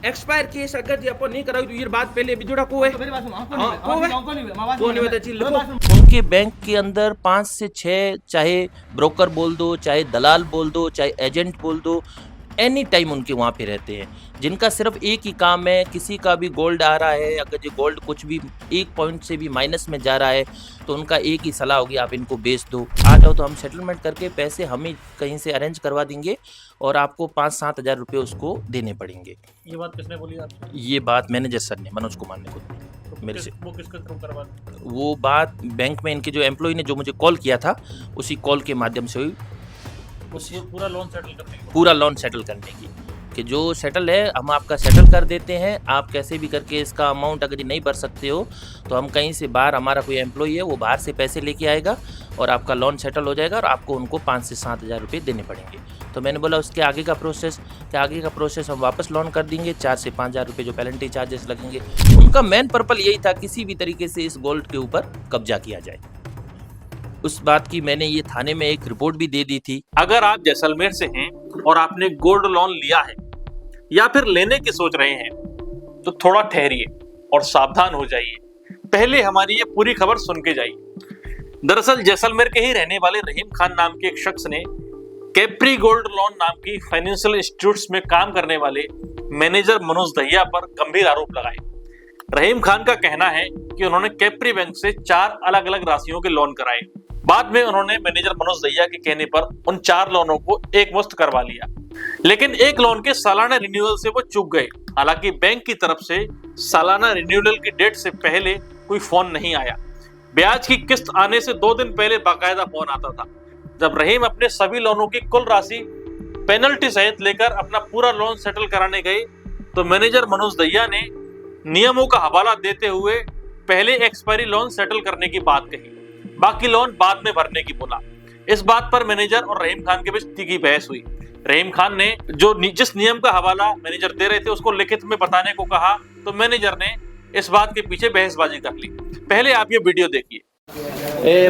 Expire case अगर जी अपन नहीं कराई तो ये बात पहले बिजुड़ा को है को नहीं होता चीज लिखो। उनके बैंक के अंदर 5 से 6 चाहे ब्रोकर बोल दो, चाहे दलाल बोल दो, चाहे एजेंट बोल दो, एनी टाइम उनके वहाँ पे रहते हैं, जिनका सिर्फ एक ही काम है, किसी का भी गोल्ड आ रहा है, अगर ये गोल्ड कुछ भी 1 पॉइंट से भी माइनस में जा रहा है तो उनका एक ही सलाह होगी, आप इनको बेच दो, आ जाओ तो हम सेटलमेंट करके पैसे हम ही कहीं से अरेंज करवा देंगे और आपको 5-7 हज़ार रुपये उसको देने पड़ेंगे। ये बात किसने बोली आपको? ये बात मैनेजर सर ने, मनोज कुमार ने खुद मेरे से। वो किसके थ्रू करवा? वो बात बैंक में इनके जो एम्प्लॉय ने जो मुझे कॉल किया था उसी कॉल के माध्यम से हुई। पूरा लोन सेटल करने की? पूरा लोन सेटल करने की, कि जो सेटल है हम आपका सेटल कर देते हैं, आप कैसे भी करके इसका अमाउंट अगर नहीं भर सकते हो तो हम कहीं से बाहर, हमारा कोई एम्प्लॉय है वो बाहर से पैसे लेके आएगा और आपका लोन सेटल हो जाएगा और आपको उनको 5 से 7 हज़ार रुपये देने पड़ेंगे। तो मैंने बोला उसके आगे का प्रोसेस, कि आगे का प्रोसेस हम वापस लोन कर देंगे, 4 से 5 हज़ार रुपये जो पेनल्टी चार्जेस लगेंगे। उनका मेन पर्पल यही था किसी भी तरीके से इस गोल्ड के ऊपर कब्जा किया जाए। उस बात की मैंने ये थाने में एक रिपोर्ट भी दे दी थी। अगर आप जैसलमेर से हैं और आपने गोल्ड लोन लिया है या फिर लेने की सोच रहे हैं तो थोड़ा ठहरिए और सावधान हो जाइए, पहले हमारी ये पूरी खबर सुन के जाइए। दरअसल जैसलमेर के ही रहने वाले रहीम खान नाम के एक शख्स ने कैप्री गोल्ड लोन नाम की फाइनेंशियल इंस्टीट्यूट्स में काम करने वाले मैनेजर मनोज दहिया पर गंभीर आरोप लगाए। रहीम खान का कहना है कि उन्होंने कैप्री बैंक से 4 अलग अलग राशियों के लोन कराए। बाद में उन्होंने मैनेजर मनोज दहिया के कहने पर उन 4 लोनों को एक मुश्त करवा लिया, लेकिन एक लोन के सालाना रिन्यूअल से वो चूक गए। हालांकि बैंक की तरफ से सालाना रिन्यूअल की डेट से पहले कोई फोन नहीं आया। ब्याज की किस्त आने से 2 दिन पहले बाकायदा फोन आता था। जब रहीम अपने सभी लोनों की कुल राशि पेनल्टी सहित लेकर अपना पूरा लोन सेटल कराने गए तो मैनेजर मनोज दहिया ने नियमों का हवाला देते हुए पहले एक्सपायरी लोन सेटल करने की बात कही, बाकी लोन बाद में भरने की बोला। इस बात पर मैनेजर और रहीम खान के बीच तीखी बहस हुई। रहीम खान ने जिस नियम का हवाला मैनेजर दे रहे थे उसको लिखित में बताने को कहा तो मैनेजर ने इस बात के पीछे बहसबाजी कर ली। पहले आप ये वीडियो देखिए।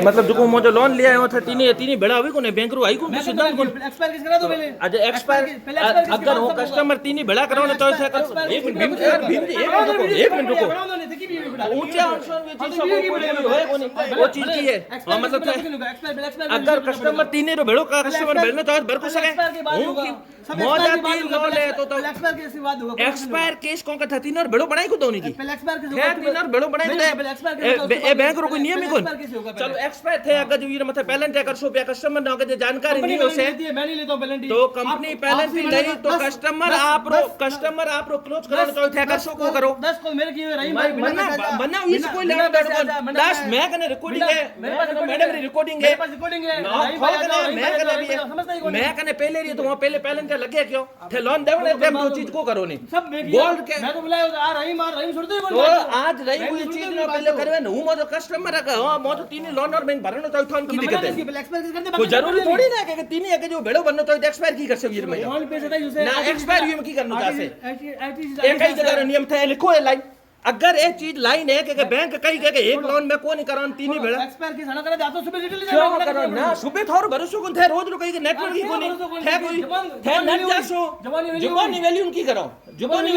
मतलब जो मुझे लोन लिया है था तीनी बड़ा हुई कोने बैंक रो आई को सिद्धांत को एक्सपायर किस करा दो पहले। अच्छा एक्सपायर अगर वो कस्टमर तीनी बड़ा कराओ तो ऐसा करो। एक मिनट रुको ऊंचे ऑप्शन में चीज सब होए कोने वो चीज की है। हां मतलब अगर कस्टमर तीनी रो भेड़ो का कस्टमर भेड़ने तो बर को सके मौजा 3 लोन है तो एक्सपायर केस बात होगा। एक्सपायर केस कौन का था तीनों भेड़ो बनाई को दोनी की पहले एक्सपायर केस है तीनों भेड़ो बनाई दे ए बैंक रो कोई नियम ही कोन। चलो एक्सपायर थे अगर जो ये मतलब पेनल्टी अगर सो पे कस्टमर ना अगर जानकारी नहीं हो से मैं नहीं लेता हूं पेनल्टी तो कंपनी पेनल्टी नहीं तो कस्टमर आप रो क्लोज करो तो थे कर सो को करो 10 को मेरे की रही मना इस कोई लेना दर्द 10 मैं कने रिकॉर्डिंग है मेरे पास मैडम री रिकॉर्डिंग है मैं कने पहले रही तो वहां पहले पेनल्टी लगे क्यों थे लोन देवने देम दो चीज को करो नहीं सब गोल्ड के मैं तो बुलाया आ रही छोड़ दे तो आज रही हुई चीज ना पहले करवे न हूं मो कस्टमर का हां मो तो तीन लोन और मैं भरनो तो थोन की दिक्कत है एक्सपायर कर दे कोई जरूरी थोड़ी ना कि तीन है कि जो भेड़ो बननो तो एक्सपायर की कर सक ये में लोन पे से ना एक्सपायर ये में की करनो चाहे एक ही जगह नियम था लिखो है लाइन अगर एक चीज लाइन है कि बैंक कई के एक लोन में को नहीं करान तीन ही भेड़ा एक्सपायर की सना करे जातो सुबह डिटेल क्यों करो ना सुबह थोर भरोसो को थे रोज रो कई के नेटवर्क की को नहीं थे कोई थे नेट जासो जुबानी वैल्यू की करो जुबानी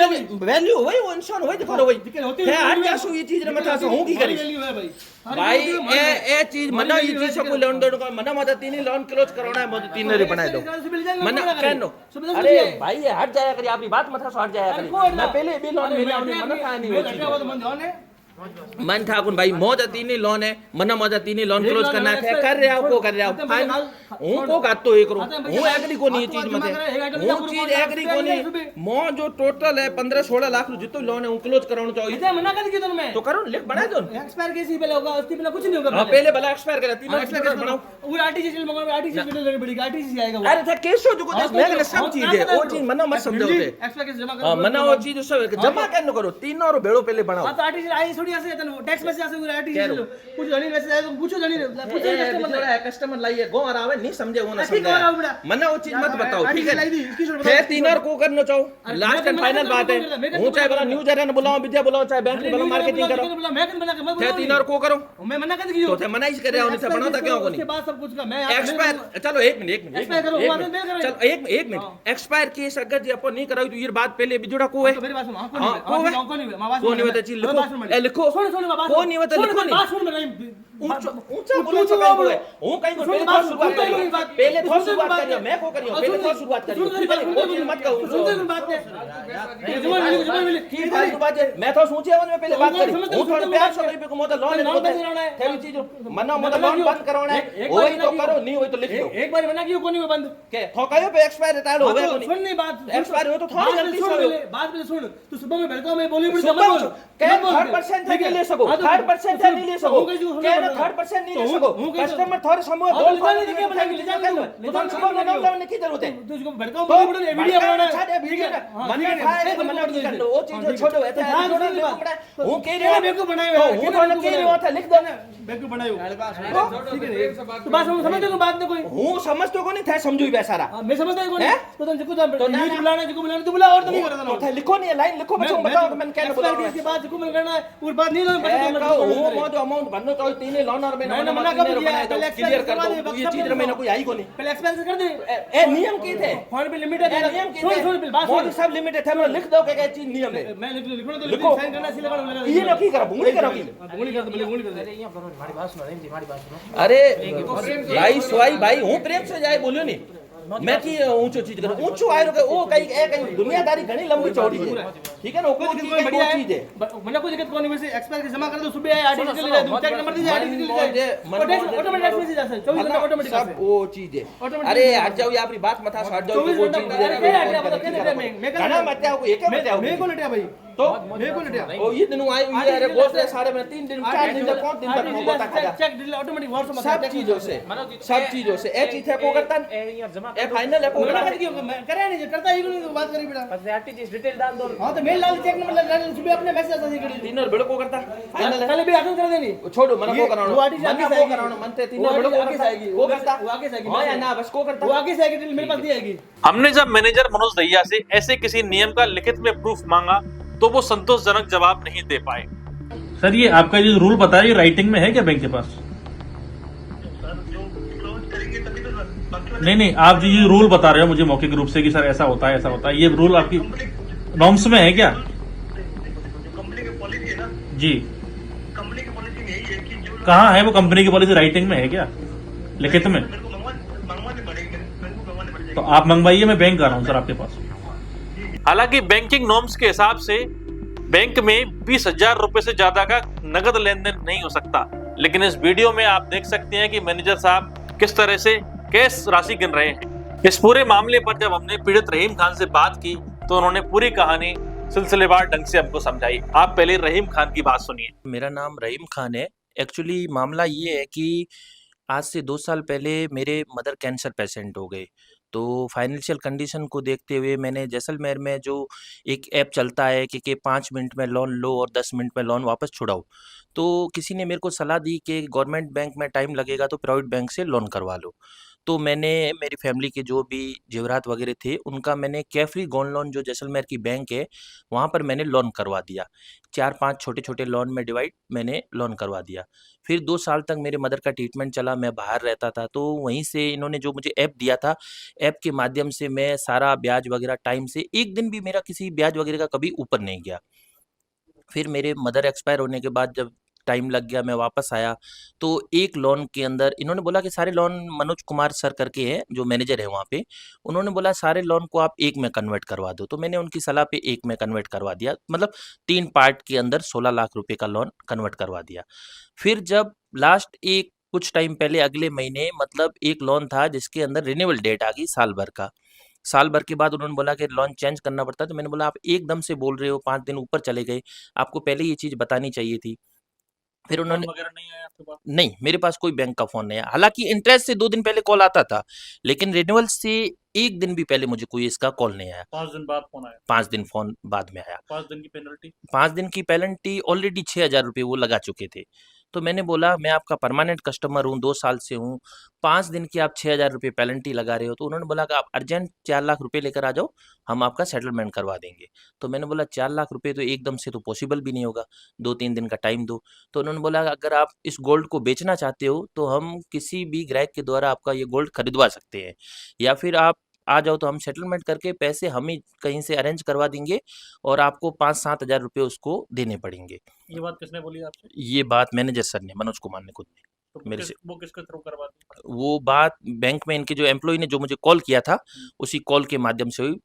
वैल्यू वही वो इंसान वही देखो वही थे हट जासो ये चीज रे मथा से हूं की करी भाई ए चीज मना ये चीज को लोन देनो का मना मत तीन ही लोन क्लोज कराना है मत तीन रे बनाए दो मना कहनो अरे भाई ये हट जाया करी आपकी बात मथा से हट जाया करी मैं पहले भी लोन मिला मना था नहीं मन ठाकुर भाई मौजा तीन ही लोन है मना मौजा तीन ही लोन क्लोज करना है कर रहे हो को कर रहे हो फाइन हूं को गातो एक रो हूं एग्री को नहीं चीज मते हूं चीज एग्री को नहीं मो जो टोटल है 15-16 लाख जितो लोन है हूं क्लोज करानो चाहिए इते मना कर दी तुम तो करो लिख बना दो एक्सपायर केस ही पहले होगा उसके बिना कुछ नहीं होगा। हां पहले भला एक्सपायर करा तीन एक्सपायर बनाओ वो आरटीजीएस मंगाओ आरटीजीएस में बड़ी आरटीजीएस आएगा। अरे था केस जो को मैं सब चीज है वो चीज मना मत समझोते एक्सपायर केस जमा करो मना वो चीज सब जमा करनो करो तीनों रो भेड़ो पहले बनाओ तो आरटीजीएस आई मीडिया से तन टेक्स्ट मैसेज आसे पूरा आईटी से कुछ जानी मैसेज आए तो पूछो जानी पूछो कस्टमर लाइए गो आवे नहीं समझे वो ना ठीक समझे है बेटा मना वो चीज मत बताओ ठीक है स्क्रीनशॉट फिर तीन और को करना चाहो लास्ट एंड फाइनल बात है हूं चाहे बड़ा न्यूज एजेंट बुलाओ विद्या बुलाओ चाहे बैंक बुलाओ मार्केटिंग करो मैं कद मना कर फिर तीन और को करो मैं मना कर दियो तो थे मना ही करे उन्हें से बनाता क्यों को उसके नहीं बाद सब कुछ का मैं एक्सपायर चलो एक मिनट एक्सपायर करो बाद में करो चलो एक मिनट एक्सपायर केस अगर जी अपन नहीं कराई तो ये बात पहले बिजुड़ा को है तो मेरी बात सुनो को नहीं मैं बात को नहीं होता चीज लिखो ए लिखो सुन सुन बात को नहीं होता लिखो नहीं बात सुन मैं ऊंचा ऊंचा बोलो तो कहीं को है हूं कहीं को पहले थोड़ा शुरुआत करियो मैं को करियो पहले थोड़ा शुरुआत करियो वो चीज मत कहो सुन बात है जुबान मिली की फालतू बात है मैं तो सोचे वन में पहले बात करी हूं थोड़ा प्यार से पे को मोटा लोन है थेवी चीज मना मोटा लोन बंद कराना है वही तो करो नहीं होई तो लिख दो एक बार मना कियो कोनी में बंद के ठोकायो पे एक्सपायर रिटायर्ड हो गया कोनी सुन नहीं बात एक्सपायर हो तो थोड़ी जल्दी से बात पे सुन तू सुबह में भड़का में बोली पड़ी सुबह के 3% नहीं ले सको 3% नहीं ले सको के 3% नहीं ले सको कस्टमर थोड़े समय बोल तो सुबह में नाम लाने की जरूरत है तुझको भड़का बोली पड़ी वीडियो बनाना है छाड़े वीडियो मना खाए तो मना कर लो वो चीज छोड़ो है हूं कह रहा बेकू बनाए हुए हूं तो कह रहा था लिख दो ना बेकू बनाए हुए तो बात समझ को बात ना कोई हूं समझ तो को नहीं था समझू ही सारा मैं समझता ही कोनी तो तुम जिको न्यूज़ बुलाना जिको बुलाना तू बुला और तो नहीं कर रहा तो लिखो नहीं लाइन लिखो बच्चों बताओ मैंने क्या बोला इसके बाद जिको मैं करना है और बात नहीं लो हूं वो जो अमाउंट भरनो तो तीन लोन और मैंने मना कर दिया पहले क्लियर कर दो ये चीज मैंने कोई आई को नहीं पहले एक्सपेंस कर दे ए नियम की थे फोन पे लिमिटेड है नियम की सुन सुन बात सुन सब लिमिटेड है मैं लिख दो क्या चीज नियम है मैं लिखो तो साइन करना सी लगा ये ना की करो बुंगली करो की बुंगली कर दो बुंगली कर दे हमारी बात सुनो हमारी बात सुनो अरे भाई सोई भाई हूं प्रेम से जाए बोलियो नहीं मैं की ऊंचो चीज करूं ऊंचो आयो के ओ कहीं दुनियादारी घणी लंबी चौड़ी है ठीक है ना वो चीज बढ़िया चीज है मैंने कोई दिक्कत कोनी वैसे एक्सपायर के जमा कर दो सुबह आए आईडी निकल जाए दूसरा नंबर दीजिए आईडी निकल जाए ऑटोमेटिक मैसेज आता है 24 घंटे ऑटोमेटिक सब वो चीज है अरे हट जाओ ये अपनी बात मत हट जाओ वो चीज मैं गाना मत आओ एक मत आओ मैं को लटिया भाई तो मैं को लटिया ओ ये दिन आए ये अरे बोल रहे सारे में 3 दिन 4 दिन तक 5 दिन तक वो बता खा चेक डिल ऑटोमेटिक वर्ड में सब चीजों से ए चीज है को करता ए फाइनल है को करे नहीं करता ही नहीं बात करी बेटा बस आरटीजीएस डिटेल डाल दो हां तो मेल डाल चेक नंबर डाल सुबह अपने मैसेज आता है करी तीनों बड़े को करता फाइनल है कल भी अटेंड कर देनी छोड़ो मना को कराना मना को कराना मनते तीनों बड़े को करता वो करता वो आगे से आएगी हां या ना बस को करता वो आगे से आएगी मेरे पास दी आएगी हमने जब मैनेजर मनोज दहिया से ऐसे किसी नियम का लिखित में प्रूफ मांगा तो वो संतोषजनक जवाब नहीं दे पाए। सर ये आपका जो रूल बता रही है राइटिंग में है क्या बैंक के पास? नहीं आप जो ये रूल बता रहे हो मुझे मौखिक रूप से कि सर ऐसा होता है ये रूल आपकी नॉर्म्स में है क्या? कंपनी की पॉलिसी है ना जी कंपनी की पॉलिसी में यही है कि जो कहाँ है वो कंपनी की पॉलिसी? राइटिंग में है क्या, लिखित में? मेरे को मंगवाने पड़ेगी मेरे को मंगवाने पड़ेगी। तो आप मंगवाइए, मैं बैंक आ रहा हूँ सर आपके पास। हालांकि बैंकिंग नॉर्म्स के हिसाब से बैंक में 20,000 रुपए से ज्यादा का नगद लेन देन नहीं हो सकता, लेकिन इस वीडियो में आप देख सकते हैं कि मैनेजर साहब किस तरह से कैश राशि गिन रहे हैं। इस पूरे मामले पर जब हमने पीड़ित रहीम खान से बात की तो उन्होंने पूरी कहानी सिलसिलेवार ढंग से हमको समझाई। आप पहले रहीम खान की बात सुनिए। मेरा नाम रहीम खान है। एक्चुअली मामला ये है कि आज से 2 साल पहले मेरे मदर कैंसर पेशेंट हो गए, तो फाइनेंशियल कंडीशन को देखते हुए मैंने जैसलमेर में जो एक ऐप चलता है कि 5 मिनट में लोन लो और 10 मिनट में लोन वापस छुड़ाओ, तो किसी ने मेरे को सलाह दी कि गवर्नमेंट बैंक में टाइम लगेगा तो प्राइवेट बैंक से लोन करवा लो। तो मैंने मेरी फैमिली के जो भी जेवरात वगैरह थे उनका मैंने केफरी गोल्ड लोन जो जैसलमेर की बैंक है वहाँ पर मैंने लोन करवा दिया। 4-5 छोटे-छोटे लोन में डिवाइड मैंने लोन करवा दिया। फिर 2 साल तक मेरे मदर का ट्रीटमेंट चला, मैं बाहर रहता था, तो वहीं से इन्होंने जो मुझे ऐप दिया था, ऐप के माध्यम से मैं सारा ब्याज वगैरह टाइम से, एक दिन भी मेरा किसी ब्याज वगैरह का कभी ऊपर नहीं गया। फिर मेरे मदर एक्सपायर होने के बाद जब टाइम लग गया, मैं वापस आया, तो एक लोन के अंदर इन्होंने बोला कि सारे लोन, मनोज कुमार सर करके हैं जो मैनेजर है वहाँ पे, उन्होंने बोला सारे लोन को आप एक में कन्वर्ट करवा दो। तो मैंने उनकी सलाह पे एक में कन्वर्ट करवा दिया, मतलब 3 पार्ट के अंदर 16 लाख रुपए का लोन कन्वर्ट करवा दिया। फिर जब लास्ट एक कुछ टाइम पहले अगले महीने मतलब एक लोन था जिसके अंदर रिन्यूअल डेट आ गई साल भर का। साल भर के बाद उन्होंने बोला कि लोन चेंज करना पड़ता है, तो मैंने बोला आप एकदम से बोल रहे हो, 5 दिन ऊपर चले गए, आपको पहले ये चीज़ बतानी चाहिए थी। फिर उन्होंने वगैरह नहीं आया आपके पास? नहीं, मेरे पास कोई बैंक का फ़ोन नहीं आया। हालाँकि इंटरेस्ट से 2 दिन पहले कॉल आता था, लेकिन रिन्यूअल से 1 दिन भी पहले मुझे कोई इसका कॉल नहीं आया। 5 दिन बाद फोन आया। 5 दिन फ़ोन बाद में आया। 5 दिन की पेनल्टी? 5 दिन की पेनल्टी ऑलरेडी 6,000 रुपए वो लगा चुके थे। तो मैंने बोला मैं आपका परमानेंट कस्टमर हूँ, 2 साल से हूँ, 5 दिन की आप 6,000 रुपए पेनल्टी लगा रहे हो। तो उन्होंने बोला कि आप अर्जेंट 4 लाख रुपए लेकर आ जाओ, हम आपका सेटलमेंट करवा देंगे। तो मैंने बोला 4 लाख रुपए तो एकदम से तो पॉसिबल भी नहीं होगा, 2-3 दिन का टाइम दो। तो उन्होंने बोला अगर आप इस गोल्ड को बेचना चाहते हो तो हम किसी भी ग्राहक के द्वारा आपका ये गोल्ड खरीदवा सकते हैं, या फिर आप आ जाओ तो हम सेटलमेंट करके पैसे हम ही कहीं से अरेंज करवा देंगे और आपको 5-7 हज़ार रुपए उसको देने पड़ेंगे। ये बात किसने बोली आपसे? ये बात मैनेजर सर ने, मनोज कुमार ने खुद ने तो मेरे से। वो किसके थ्रू करवा दी? वो बात बैंक में इनके जो एम्प्लॉय ने जो मुझे कॉल किया था, उसी कॉल के माध्यम से हुई।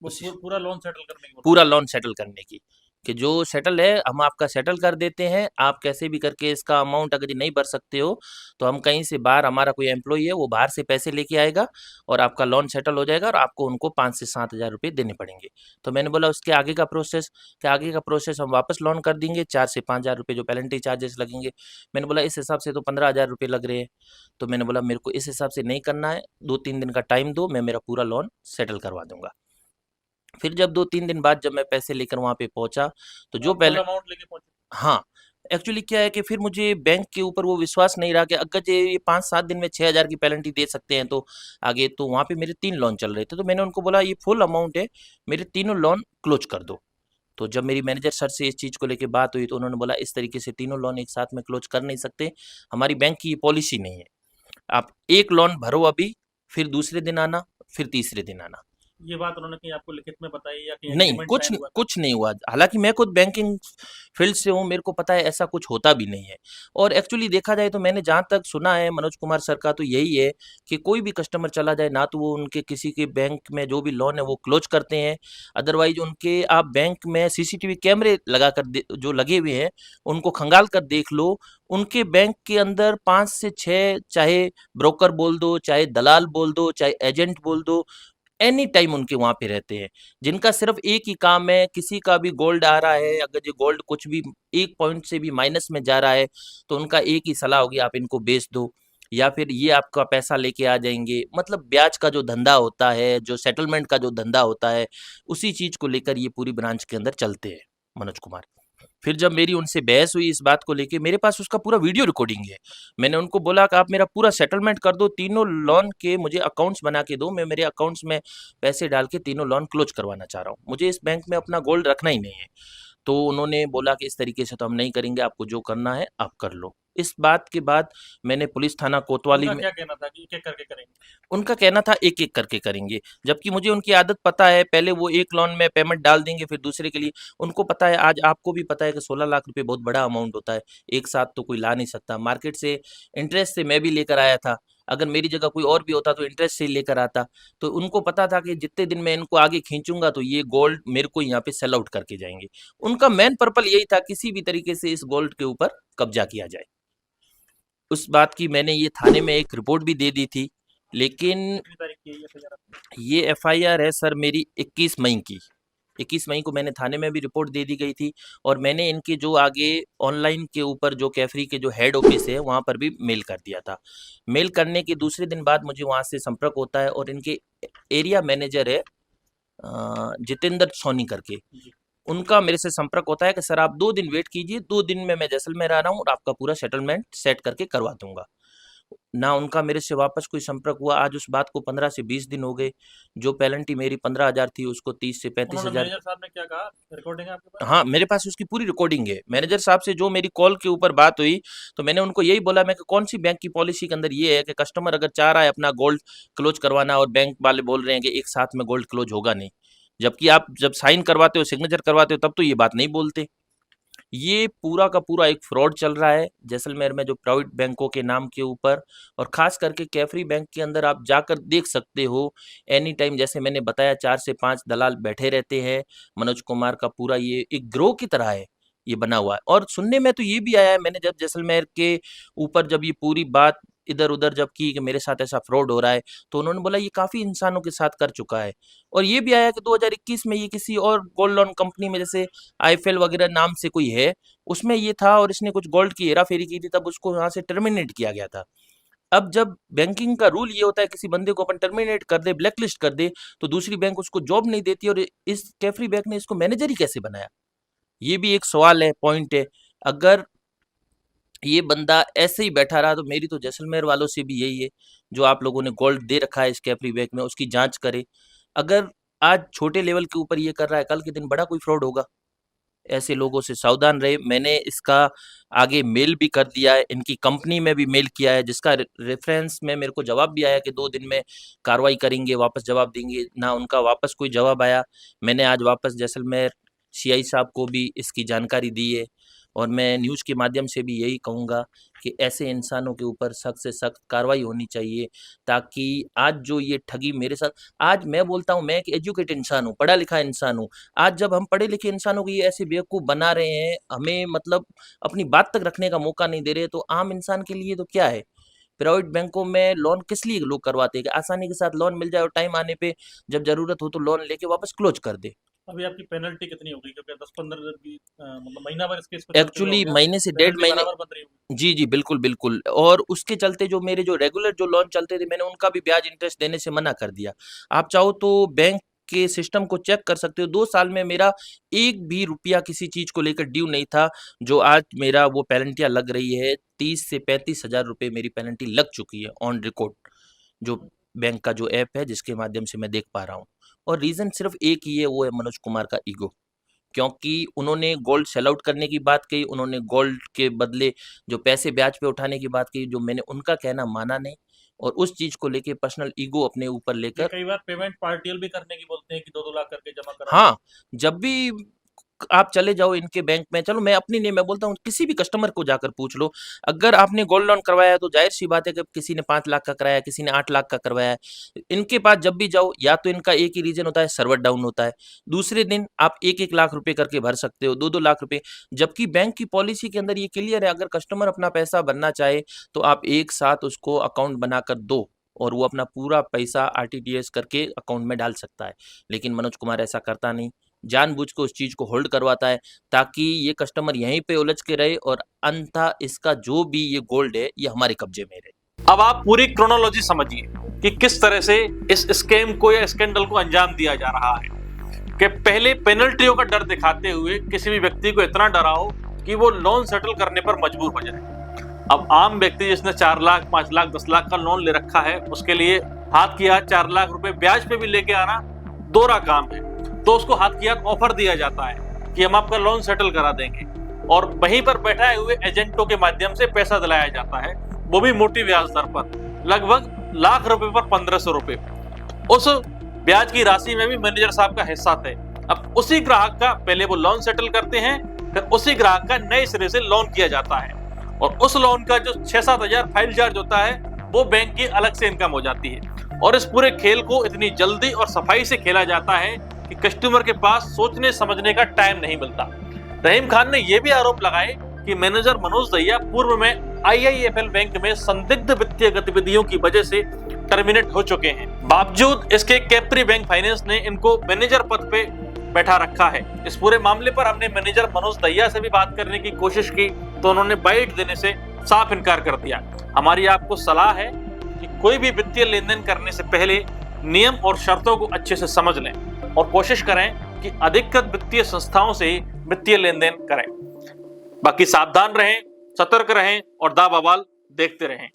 वो पूरा लोन सेटल करने की? पूरा लोन सेटल करने की, कि जो सेटल है हम आपका सेटल कर देते हैं, आप कैसे भी करके इसका अमाउंट अगर ये नहीं भर सकते हो तो हम कहीं से बाहर, हमारा कोई एम्प्लॉय है वो बाहर से पैसे लेके आएगा और आपका लोन सेटल हो जाएगा और आपको उनको 5 से 7 हज़ार रुपये देने पड़ेंगे। तो मैंने बोला उसके आगे का प्रोसेस, कि आगे का प्रोसेस हम वापस लोन कर देंगे, 4 से 5 हज़ार रुपये जो पेनल्टी चार्जेस लगेंगे। मैंने बोला इस हिसाब से तो 15 हज़ार रुपये लग रहे हैं। तो मैंने बोला मेरे को इस हिसाब से नहीं करना है, 2-3 दिन का टाइम दो, मैं मेरा पूरा लोन सेटल करवा दूंगा। फिर जब 2-3 दिन बाद जब मैं पैसे लेकर वहाँ पे पहुँचा तो जो पहले अमाउंट लेके पहुंचे? हाँ, एक्चुअली क्या है कि फिर मुझे बैंक के ऊपर वो विश्वास नहीं रहा कि अगर ये 5-7 दिन में 6,000 की पेनल्टी दे सकते हैं तो आगे, तो वहाँ पे मेरे 3 लोन चल रहे थे। तो मैंने उनको बोला ये फुल अमाउंट है, मेरे तीनों लोन क्लोज कर दो। तो जब मेरी मैनेजर सर से इस चीज़ को लेके बात हुई तो उन्होंने बोला इस तरीके से तीनों लोन एक साथ में क्लोज कर नहीं सकते, हमारी बैंक की ये पॉलिसी नहीं है। आप एक लोन भरो अभी, फिर दूसरे दिन आना, फिर तीसरे दिन आना। ये बात उन्होंने कहीं आपको लिखित में बताई या कहीं नहीं, agreement कुछ sign हुआ था? कुछ नहीं हुआ। हालाँकि मैं खुद बैंकिंग फ़ील्ड से हूँ, मेरे को पता है ऐसा कुछ होता भी नहीं है। और एक्चुअली देखा जाए तो मैंने जहाँ तक सुना है मनोज कुमार सर का, तो यही है कि कोई भी कस्टमर चला जाए ना तो वो उनके किसी के बैंक में जो भी लोन है वो क्लोज़ करते हैं। अदरवाइज़ उनके आप बैंक में सीसीटीवी कैमरे लगाकर जो लगे हुए हैं, उनको खंगाल कर देख लो, उनके बैंक के अंदर 5 से 6 चाहे ब्रोकर बोल दो, चाहे दलाल बोल दो, चाहे एजेंट बोल दो, एनी टाइम उनके वहाँ पे रहते हैं, जिनका सिर्फ एक ही काम है, किसी का भी गोल्ड आ रहा है, अगर ये गोल्ड कुछ भी 1 पॉइंट से भी माइनस में जा रहा है, तो उनका एक ही सलाह होगी आप इनको बेच दो या फिर ये आपका पैसा लेके आ जाएँगे। मतलब ब्याज का जो धंधा होता है, जो सेटलमेंट का जो धंधा होता है, उसी चीज़ को लेकर ये पूरी ब्रांच के अंदर चलते हैं, मनोज कुमार। फिर जब मेरी उनसे बहस हुई इस बात को लेके, मेरे पास उसका पूरा वीडियो रिकॉर्डिंग है। मैंने उनको बोला कि आप मेरा पूरा सेटलमेंट कर दो, तीनों लोन के मुझे अकाउंट्स बना के दो, मैं मेरे अकाउंट्स में पैसे डाल के तीनों लोन क्लोज करवाना चाह रहा हूँ। मुझे इस बैंक में अपना गोल्ड रखना ही नहीं है। तो उन्होंने बोला कि इस तरीके से तो हम नहीं करेंगे, आपको जो करना है आप कर लो। इस बात के बाद मैंने पुलिस थाना कोतवाली उनका में, क्या कहना था कि एक-एक करके करेंगे? उनका कहना था एक-एक करके करेंगे, जबकि मुझे उनकी आदत पता है, पहले वो एक लोन में पेमेंट डाल देंगे, फिर दूसरे के लिए उनको पता है, आज आपको भी पता है कि 16 लाख रुपए बहुत बड़ा अमाउंट होता है, एक साथ तो कोई ला नहीं सकता। मार्केट से इंटरेस्ट से मैं भी लेकर आया था, अगर मेरी जगह कोई और भी होता तो इंटरेस्ट से ही लेकर आता। तो उनको पता था कि जितने दिन मैं इनको आगे खींचूँगा तो ये गोल्ड मेरे को यहाँ पे सेल आउट करके जाएँगे। उनका मेन पर्पल यही था किसी भी तरीके से इस गोल्ड के ऊपर कब्ज़ा किया जाए। उस बात की मैंने ये थाने में एक रिपोर्ट भी दे दी थी, लेकिन कितनी तारीख की है ये FIR? ये एफआईआर है सर मेरी 21 मई की। 21 मई को मैंने थाने में भी रिपोर्ट दे दी गई थी और मैंने इनके जो आगे ऑनलाइन के ऊपर जो कैफरी के जो हेड ऑफिस है वहाँ पर भी मेल कर दिया था। मेल करने के दूसरे दिन बाद मुझे वहाँ से संपर्क होता है और इनके एरिया मैनेजर है जितेंद्र सोनी करके, उनका मेरे से संपर्क होता है कि सर आप 2 दिन वेट कीजिए, 2 दिन में मैं जैसलमेर आ रहा हूँ और आपका पूरा सेटलमेंट सेट करके करवा दूंगा। ना उनका मेरे से वापस कोई संपर्क हुआ। आज उस बात को 15 से 20 दिन हो गए। जो पेनल्टी मेरी 15,000 थी उसको 30 से 35,000। मैनेजर साहब ने क्या कहा? रिकॉर्डिंग है आपके पास? हाँ, मेरे पास उसकी पूरी रिकॉर्डिंग है। मैनेजर साहब से जो मेरी कॉल के ऊपर बात हुई तो मैंने उनको यही बोला, मैं कि कौन सी बैंक की पॉलिसी के अंदर ये है कि कस्टमर अगर चाह रहा है अपना गोल्ड क्लोज करवाना और बैंक वाले बोल रहे हैं कि एक साथ में गोल्ड क्लोज होगा नहीं, जबकि आप जब साइन करवाते हो, सिग्नेचर करवाते हो तब तो ये बात नहीं बोलते। ये पूरा का पूरा एक फ्रॉड चल रहा है जैसलमेर में जो प्राइवेट बैंकों के नाम के ऊपर, और खास करके कैफरी बैंक के अंदर आप जाकर देख सकते हो एनी टाइम, जैसे मैंने बताया 4 से 5 दलाल बैठे रहते हैं। मनोज कुमार का पूरा ये एक ग्रोह की तरह है, ये बना हुआ है। और सुनने में तो ये भी आया है, मैंने जब जैसलमेर के ऊपर जब ये पूरी बात इधर उधर जब की कि मेरे साथ ऐसा फ्रॉड हो रहा है, तो उन्होंने बोला ये काफ़ी इंसानों के साथ कर चुका है। और ये भी आया कि 2021 में ये किसी और गोल्ड लोन कंपनी में, जैसे आईफेल वगैरह नाम से कोई है, उसमें ये था और इसने कुछ गोल्ड की हेरा फेरी की थी, तब उसको यहाँ से टर्मिनेट किया गया था। अब जब बैंकिंग का रूल ये होता है किसी बंदे को अपन टर्मिनेट कर दे, ब्लैकलिस्ट कर दे, तो दूसरी बैंक उसको जॉब नहीं देती, और इस कैफरी बैंक ने इसको मैनेजर ही कैसे बनाया? ये भी एक सवाल है, पॉइंट है। अगर ये बंदा ऐसे ही बैठा रहा तो मेरी तो जैसलमेर वालों से भी यही है, जो आप लोगों ने गोल्ड दे रखा है इस कैफरी बैंक में, उसकी जांच करे। अगर आज छोटे लेवल के ऊपर ये कर रहा है, कल के दिन बड़ा कोई फ्रॉड होगा। ऐसे लोगों से सावधान रहे। मैंने इसका आगे मेल भी कर दिया है, इनकी कंपनी में भी मेल किया है, जिसका रेफरेंस में मेरे को जवाब भी आया कि 2 दिन में कार्रवाई करेंगे, वापस जवाब देंगे। ना उनका वापस कोई जवाब आया। मैंने आज वापस जैसलमेर सीआई साहब को भी इसकी जानकारी दी है, और मैं न्यूज़ के माध्यम से भी यही कहूँगा कि ऐसे इंसानों के ऊपर सख्त से सख्त कार्रवाई होनी चाहिए, ताकि आज जो ये ठगी मेरे साथ, आज मैं बोलता हूँ, मैं एक एजुकेटेड इंसान हूँ, पढ़ा लिखा इंसान हूँ। आज जब हम पढ़े लिखे इंसानों को ये ऐसे बेवकूफ़ बना रहे हैं, हमें मतलब अपनी बात तक रखने का मौका नहीं दे रहे, तो आम इंसान के लिए तो क्या है? प्राइवेट बैंकों में लोन किस लिए लोग करवाते हैं कि आसानी के साथ लोन मिल जाए, और टाइम आने पे जब ज़रूरत हो तो लोन लेके वापस क्लोज कर दे। अभी आपकी पेनल्टी कितनी होगी? क्योंकि 10-15 दिन की मतलब महीना भर इसके एक्चुअली महीने से 1.5 महीने, बन रही होगी। जी, जी, बिल्कुल, बिल्कुल। और उसके चलते जो मेरे जो रेगुलर जो लोन चलते थे, मैंने उनका भी ब्याज इंटरेस्ट देने से मना कर दिया। आप चाहो तो बैंक के सिस्टम को चेक कर सकते हो। 2 साल में मेरा एक भी रुपया किसी चीज़ को लेकर ड्यू नहीं था, जो आज मेरा वो पेनल्टियाँ लग रही है। 30 से 35 हज़ार रुपये मेरी पेनल्टी लग चुकी है ऑन रिकॉर्ड, जो बैंक का जो ऐप है जिसके माध्यम से मैं देख पा रहा हूँ। और रीज़न सिर्फ़ एक ही है, वो है मनोज कुमार का ईगो। क्योंकि उन्होंने गोल्ड सेल आउट करने की बात कही, उन्होंने गोल्ड के बदले जो पैसे ब्याज पे उठाने की बात कही, जो मैंने उनका कहना माना नहीं, और उस चीज़ को लेके पर्सनल ईगो अपने ऊपर ये लेकर, कई बार पेमेंट पार्टियल भी करने की बोलते हैं कि 2-2 लाख करके जमा करा। हाँ, जब भी आप चले जाओ इनके बैंक में, चलो मैं अपनी नहीं, मैं बोलता हूँ किसी भी कस्टमर को जाकर पूछ लो। अगर आपने गोल्ड लोन करवाया है तो ज़ाहिर-सी बात है कि किसी ने 5 लाख का कराया है, किसी ने 8 लाख का करवाया है। इनके पास जब भी जाओ, या तो इनका एक ही रीज़न होता है, सर्वर डाउन होता है। दूसरे दिन आप 1-1 लाख रुपए करके भर सकते हो, 2-2 लाख रुपए। जबकि बैंक की पॉलिसी के अंदर ये क्लियर है, अगर कस्टमर अपना पैसा भरना चाहे तो आप एक साथ उसको अकाउंट बनाकर दो, और वो अपना पूरा पैसा आरटीजीएस करके अकाउंट में डाल सकता है। लेकिन मनोज कुमार ऐसा करता नहीं, जानबूझ के उस चीज़ को होल्ड करवाता है, ताकि ये कस्टमर यहीं पे उलझ के रहे, और अंततः इसका जो भी ये गोल्ड है ये हमारे कब्जे में रहे। अब आप पूरी क्रोनोलॉजी समझिए कि किस तरह से इस स्कैम को या स्कैंडल को अंजाम दिया जा रहा है। कि पहले पेनल्टियों का डर दिखाते हुए किसी भी व्यक्ति को इतना डराओ कि वो लोन सेटल करने पर मजबूर हो जाए। अब आम व्यक्ति जिसने 4 लाख, 5 लाख, 10 लाख का लोन ले रखा है, उसके लिए हाथ की हाथ 4 लाख रुपए ब्याज पे भी लेके आना दोहरा काम है। तो उसको हाथ की हाथ ऑफर दिया जाता है कि हम आपका लोन सेटल करा देंगे, और वहीं पर बैठाए हुए एजेंटों के माध्यम से पैसा दिलाया जाता है, वो भी मोटी ब्याज दर पर, लगभग लाख रुपए पर 1500 रुपए। उस ब्याज की राशि में भी मैनेजर साहब का हिस्सा है। अब उसी ग्राहक का पहले वो लोन सेटल करते हैं, फिर उसी ग्राहक का नए सिरे से लोन किया जाता है, और उस लोन का जो 6-7 हजार फाइल चार्ज होता है, वो बैंक की अलग से इनकम हो जाती है। और इस पूरे खेल को इतनी जल्दी और सफाई से खेला जाता है कि कस्टमर के पास सोचने समझने का टाइम नहीं मिलता। रहीम खान ने यह भी आरोप लगाए कि मैनेजर मनोज दहिया पूर्व में आईआईएफएल बैंक में संदिग्ध वित्तीय गतिविधियों की वजह से टर्मिनेट हो चुके हैं। बावजूद इसके कैप्री बैंक फाइनेंस ने इनको मैनेजर पद पे बैठा रखा है। इस पूरे मामले पर हमने मैनेजर मनोज दहिया से भी बात करने की कोशिश की, तो उन्होंने बाइट देने से साफ इनकार कर दिया। हमारी आपको सलाह है कि कोई भी वित्तीय लेन देन करने से पहले नियम और शर्तों को अच्छे से समझ लें, और कोशिश करें कि अधिकृत वित्तीय संस्थाओं से वित्तीय लेन देन करें। बाकी सावधान रहें, सतर्क रहें, और दाव बवाल देखते रहें।